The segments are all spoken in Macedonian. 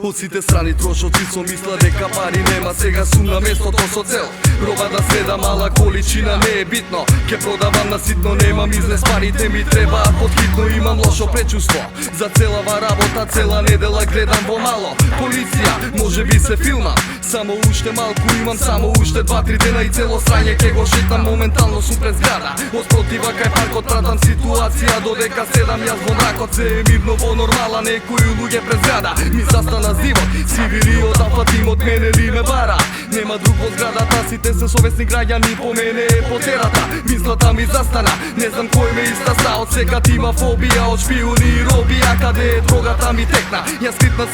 Од сите страни трошоци со мисла дека пари нема, сега сум на местото со цел роба да следа, мала количина не е битно, ке продавам на ситно, немам изнес, парите ми требаат подхитно, имам лошо пречувство за целава работа, цела недела гледам во мало полиција, може би се филма, само уште малку имам, само уште 2-3 дена и цело срање ке го шетам, моментално сум пред зграда, од протива кај паркот пратам ситуација, додека седам јас во мракот, се е мирно во нормала, некои луѓе пред зграда ми застана зивот, сивирио да фатим од мене ли ме бара, нема друг во зградата, сите се совесни граѓани, по мене е потерата, мислата ми застана, не знам кој ме истаса, од секат има фобија, од шпиони и робија, каде е дрогата ми текна, јас скритна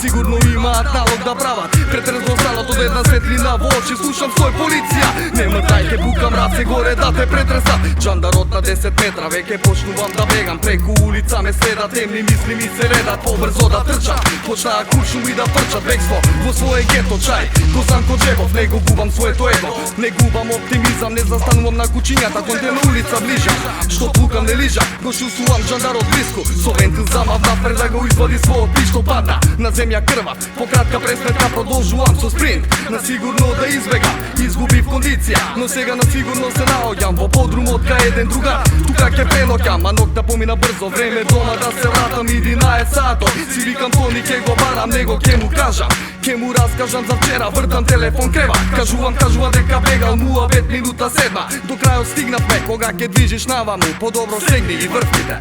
сигурно имаат налог да прават, претрезно салот од една светлина во очи, слушам стој полиција, нема тај ке букам раце горе да те претреса, джандарот на 10 метра, веќе почнувам да бегам, преку улица ме следат, темни мисли ми се редат, побрзо да трчам, почнаа куршум и да прчат, бегство во своје гето, чај, го знам ко джебов, не го губам своето его, не губам оптимизам, не застанувам на кучињата, конте на улица ближам, што плукам не лижам, го шусувам джандарот блиску, со вентил замав напред да го извади својот пишто, падна на земја крвав, по кратка пресметка продолжувам со спринт, на сигурно да избегам, изгубив кондиција, но сега на сигурно се наоѓам во подрумот кај еден другар, тука ќе преноќам, а ноќта помина брзо, време дома да се вратам, 11 сатот, си викам Тони ке го барам, него ке му кажам, ке му раскажам за вчера, вртам телефон крева, кажува дека бегал муа 5 минута 7, до крајот стигнавме, кога ке движиш наваму, подобро сегни ги врвките.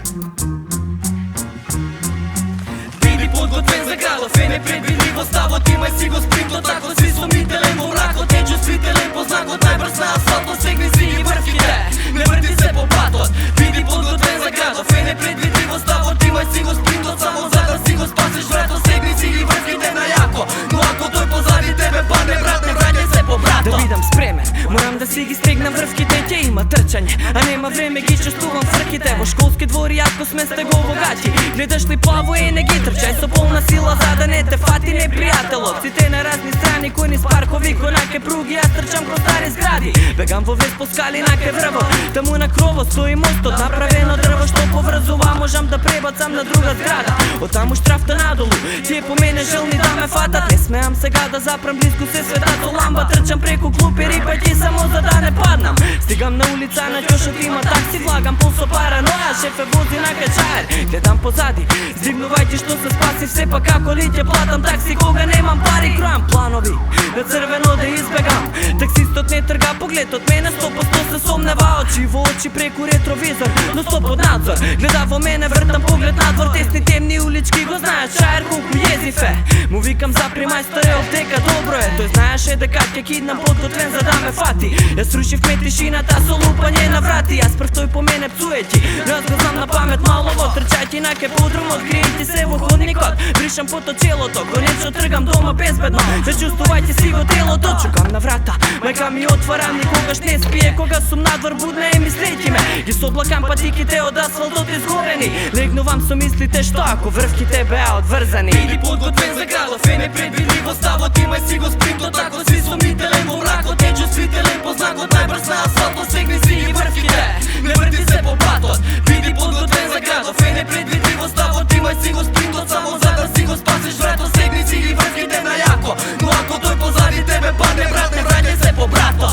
Биди подготвен за градов, е непредвидливо ставот, имај си го спринтот, ако си сумнителен во мракот, е чувствителен по знакот, најбрз на асфалтот, сегни си ги врвките, не врти се по патот. Биди подготвен за градов, е непредвидливо ставот, имај си го спринтот, само за да си го спасиш врето, сегни си ги врвките на јако, но ако тој позади тебе падне, брат, не враќај се по брато. Да бидам спремен, морам да си ги стегнам врвките, ќе има трчање, а нема време ги чувствувам фрките, во школски двори ако сме сте го богати, гледаш ли плаво и не ги трчај со полна сила за да не те фати непријателот, сите на разни страни, кој низ паркови, конаке пруги, јас трчам кроз стари згради, бегам во вес по скали наке врвот, таму на кровот стои мостот, направено дрво што поврзува, можам да пребацам на друга зграда, од таму штрафта надолу, тие по мене желни да ме фатат, не смеам сега да запрам близко се светато ламба, трчам преку клупи рипајќи само за да не паднам, стигам на улица на ќошот има такси, влагам пул со параноја, шефе вози на качаер, гледам позади, здигнувајќи што се спаси, сепак како ли ќе платам такси кога немам пари, кројам планови, на црвено да избегам, таксистот не трга поглед од мене, 100% се сомнева, очи во очи преку ретровизор, но 100 под надзор, гледа во мене, вртам поглед надвор, тесни темни улички, го знаеш шаер колку језив е, му викам запримај стареот дека добро е, тој знаеше дека ќе киднам подготвен за да ме фати, јас рушивме тишината со лупање на врати, јас прв тој по мене пцуејќи, јас го знам на памет малово, трчајќи наке подрумот, криејќи се во ходникот, бришам пото челото, конечно тргам дома безбедно, зачувствувајте си го телото, чукам на врата, мајка ми отвара, никогаш не спие, кога сум надвор будна е мислејќи ме, ги соблакам патиките од асфалтот изгорени, легнувам со мислите што ако врвките беа одврзани. Биди подготвен за градов, е непредвидливо ставот, имај си го спринтот, ако си сумнителен во мракот, е чувствителен по знакот, најбрз на асфалтот, сегни си ги врвките, не врти се по патот. Биди подготвен за градов, е непредвидливо ставот, имај си го спринтот, само за да си го спасиш врето, сегни си ги врвките на јако, но ако тој позади тебе падне, брат, не враќај се по брато.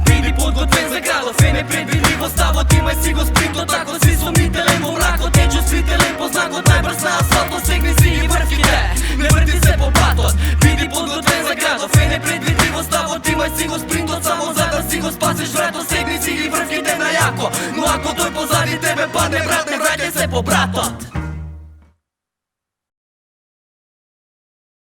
Биди подготвен за градов, е непредвидливо ставот, имај си го спринтот, ако си сумнителен во мракот, е чувствителен по знакот, најбрз на асфалтот, сегни си ги врвките, не врти се по патот. Биди подготвен за градов, е непредвидливо ставот, имај си го спринтот, само за да си го спасиш врето.